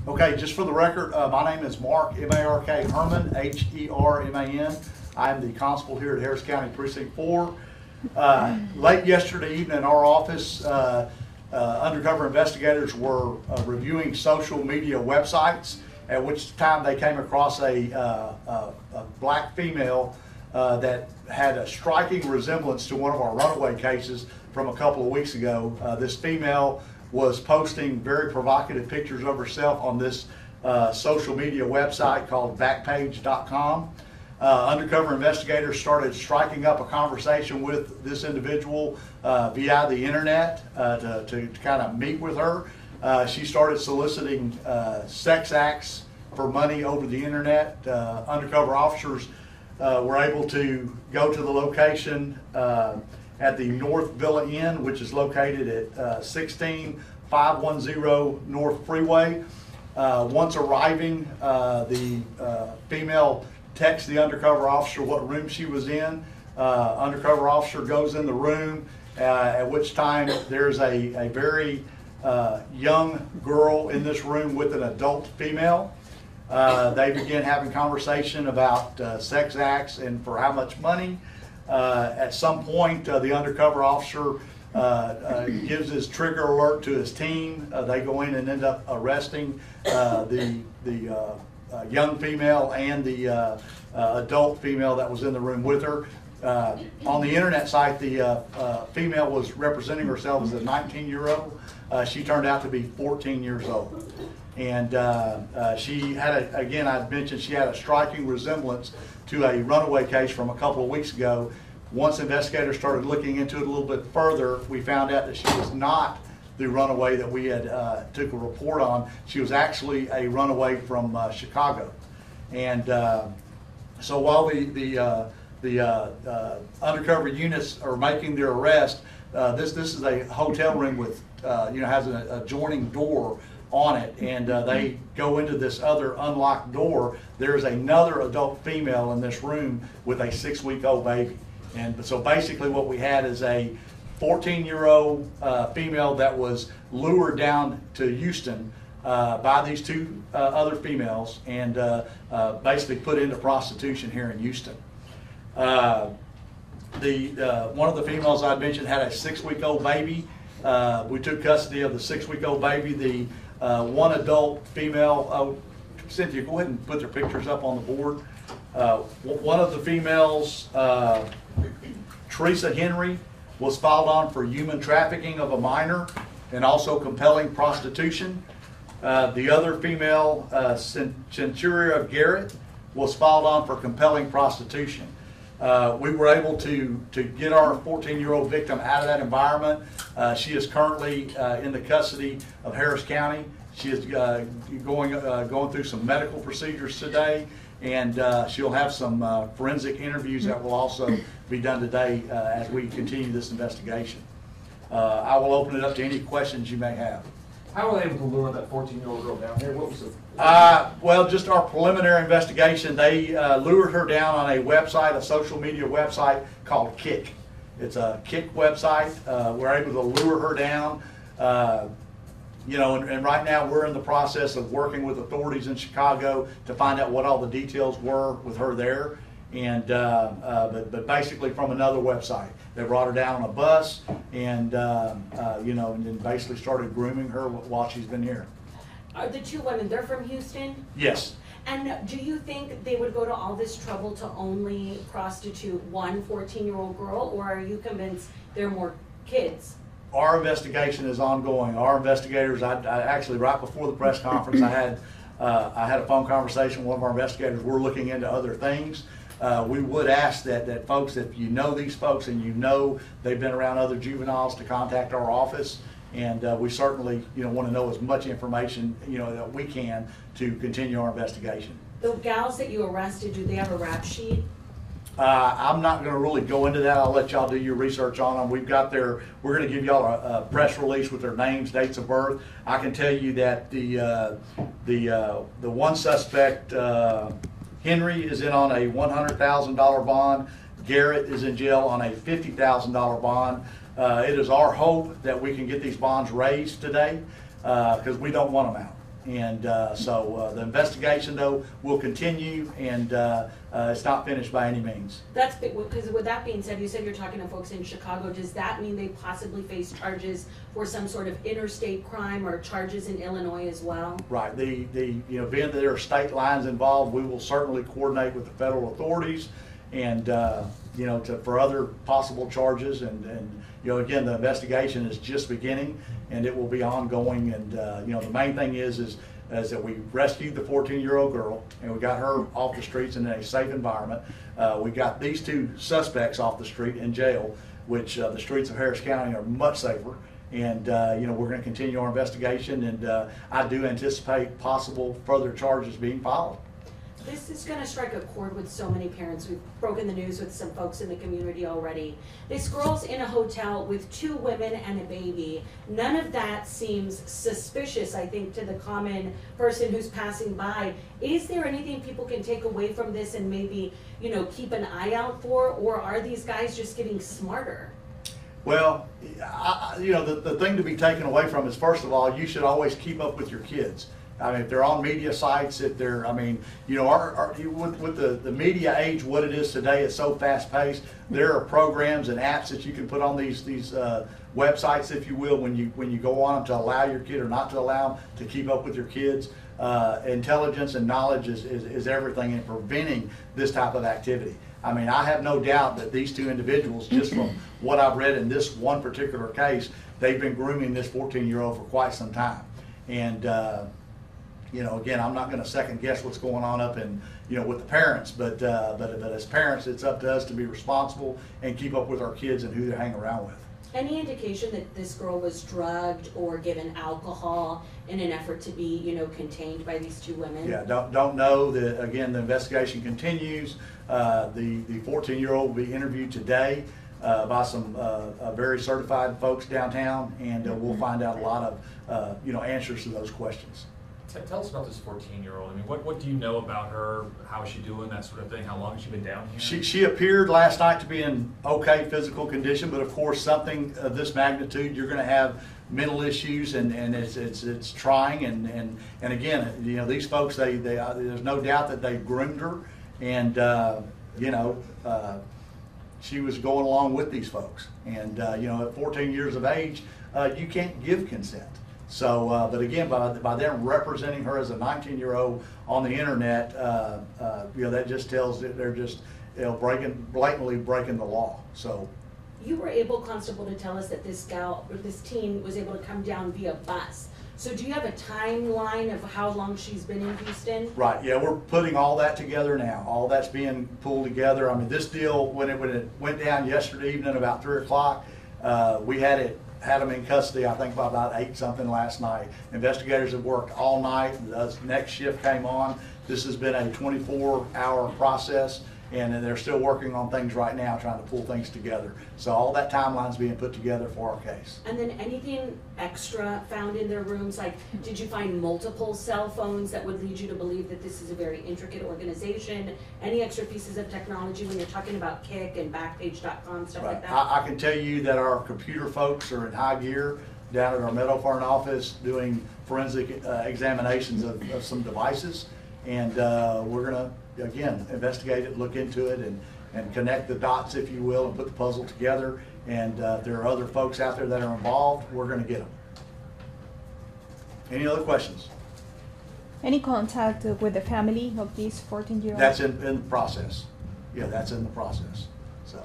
Okay, just for the record, my name is Mark, M-A-R-K, Herman, H-E-R-M-A-N. I am the constable here at Harris County Precinct 4. Late yesterday evening in our office, undercover investigators were reviewing social media websites, at which time they came across a black female that had a striking resemblance to one of our runaway cases from a couple of weeks ago. This female was posting very provocative pictures of herself on this social media website called backpage.com. Undercover investigators started striking up a conversation with this individual via the internet to kind of meet with her. She started soliciting sex acts for money over the internet. Undercover officers were able to go to the location at the North Villa Inn, which is located at 16510 North Freeway. Once arriving, the female texts the undercover officer what room she was in. Undercover officer goes in the room, at which time there's a very young girl in this room with an adult female. They begin having conversation about sex acts and for how much money. At some point, the undercover officer gives his trigger alert to his team. They go in and end up arresting the young female and the adult female that was in the room with her. On the internet site, the female was representing herself as a 19-year-old. She turned out to be 14 years old. And she had, again, I mentioned she had a striking resemblance to a runaway case from a couple of weeks ago. Once investigators started looking into it a little bit further, we found out that she was not the runaway that we had took a report on. She was actually a runaway from Chicago. And so while the undercover units are making their arrest, this is a hotel room with has an adjoining door on it, and they go into this other unlocked door. There's another adult female in this room with a 6-week-old baby. And so basically what we had is a 14-year-old female that was lured down to Houston by these two other females and basically put into prostitution here in Houston. One of the females I mentioned had a 6-week-old baby. We took custody of the 6-week-old baby. The one adult female, Cynthia, go ahead and put their pictures up on the board. One of the females, Teresa Henry, was filed on for human trafficking of a minor and also compelling prostitution. The other female, Centuria Garrett, was filed on for compelling prostitution. We were able to get our 14-year-old victim out of that environment. She is currently in the custody of Harris County. She is going through some medical procedures today, and she'll have some forensic interviews that will also be done today as we continue this investigation. I will open it up to any questions you may have. How were they able to lure that 14-year-old girl down here? What was it? Well, just our preliminary investigation. They lured her down on a website, a social media website called Kick. It's a Kick website. We're able to lure her down. And right now we're in the process of working with authorities in Chicago to find out what all the details were with her there. And but basically from another website, they brought her down on a bus, and and then basically started grooming her while she's been here. Are the two women, they're from Houston? Yes. And do you think they would go to all this trouble to only prostitute one 14-year-old girl, or are you convinced there are more kids? Our investigation is ongoing. Our investigators, I actually, right before the press conference, I had a phone conversation with one of our investigators. We're looking into other things. We would ask that folks, if you know these folks and you know they've been around other juveniles, to contact our office. And we certainly, want to know as much information, that we can to continue our investigation. The gals that you arrested, do they have a rap sheet? I'm not going to really go into that. I'll let y'all do your research on them. We're going to give y'all a press release with their names, dates of birth. I can tell you that the one suspect, Henry, is in on a $100,000 bond. Garrett is in jail on a $50,000 bond. It is our hope that we can get these bonds raised today because we don't want them out. And so the investigation, though, will continue, and it's not finished by any means. That's because with that being said, you said you're talking to folks in Chicago. Does that mean they possibly face charges for some sort of interstate crime or charges in Illinois as well? Right. The you know, being that there are state lines involved, we will certainly coordinate with the federal authorities, and you know, for other possible charges. And you know, again, the investigation is just beginning, and it will be ongoing. And you know, the main thing is that we rescued the 14-year-old girl, and we got her off the streets in a safe environment. We got these two suspects off the street in jail, which the streets of Harris County are much safer. And you know, we're going to continue our investigation, and I do anticipate possible further charges being filed. This is going to strike a chord with so many parents. We've broken the news with some folks in the community already. This girl's in a hotel with 2 women and a baby. None of that seems suspicious, I think, to the common person who's passing by. Is there anything people can take away from this and maybe, you know, keep an eye out for, or are these guys just getting smarter? Well, you know, the thing to be taken away from is, first of all, you should always keep up with your kids. I mean, if they're on media sites, if they're, I mean, you know, with the media age, what it is today, it's so fast paced. There are programs and apps that you can put on these websites, if you will, when you go on them, to allow your kid or not to allow them to keep up with your kids. Intelligence and knowledge is everything in preventing this type of activity. I mean, I have no doubt that these 2 individuals, just from what I've read in this one particular case, they've been grooming this 14-year-old for quite some time. And you know, again, I'm not going to second guess what's going on up in, you know, with the parents, but as parents, it's up to us to be responsible and keep up with our kids and who they hang around with. Any indication that this girl was drugged or given alcohol in an effort to be, you know, contained by these 2 women? Yeah, don't know. That, again, the investigation continues. The 14-year-old will be interviewed today by some very certified folks downtown, and we'll find out a lot of you know, answers to those questions. Tell us about this 14-year-old. I mean, what do you know about her? How is she doing? That sort of thing. How long has she been down here? She appeared last night to be in okay physical condition, but of course, something of this magnitude, you're going to have mental issues, and it's trying. And again, you know, these folks, there's no doubt that they groomed her, and you know, she was going along with these folks. And you know, at 14 years of age, you can't give consent. So, but again, by them representing her as a 19-year-old on the internet, you know, that just tells that they're just, you know, blatantly breaking the law. So, you were able, Constable, to tell us that this teen was able to come down via bus. So, do you have a timeline of how long she's been in Houston? Right. Yeah, we're putting all that together now. All that's being pulled together. I mean, this deal, when it went down yesterday evening about 3 o'clock, we had them in custody, I think, by about 8-something last night. Investigators have worked all night. The next shift came on. This has been a 24-hour process, and they're still working on things right now, trying to pull things together. So all that timeline's being put together for our case. And then anything extra found in their rooms? Like, did you find multiple cell phones that would lead you to believe that this is a very intricate organization? Any extra pieces of technology when you're talking about Kik and Backpage.com, stuff like that? I can tell you that our computer folks are in high gear down at our Meadowfern office doing forensic examinations of some devices. And we're going to, again, investigate it, look into it, and connect the dots, if you will, and put the puzzle together. And if there are other folks out there that are involved, we're going to get them. Any other questions? Any contact with the family of these 14-year-olds? That's in the process. Yeah, that's in the process. So.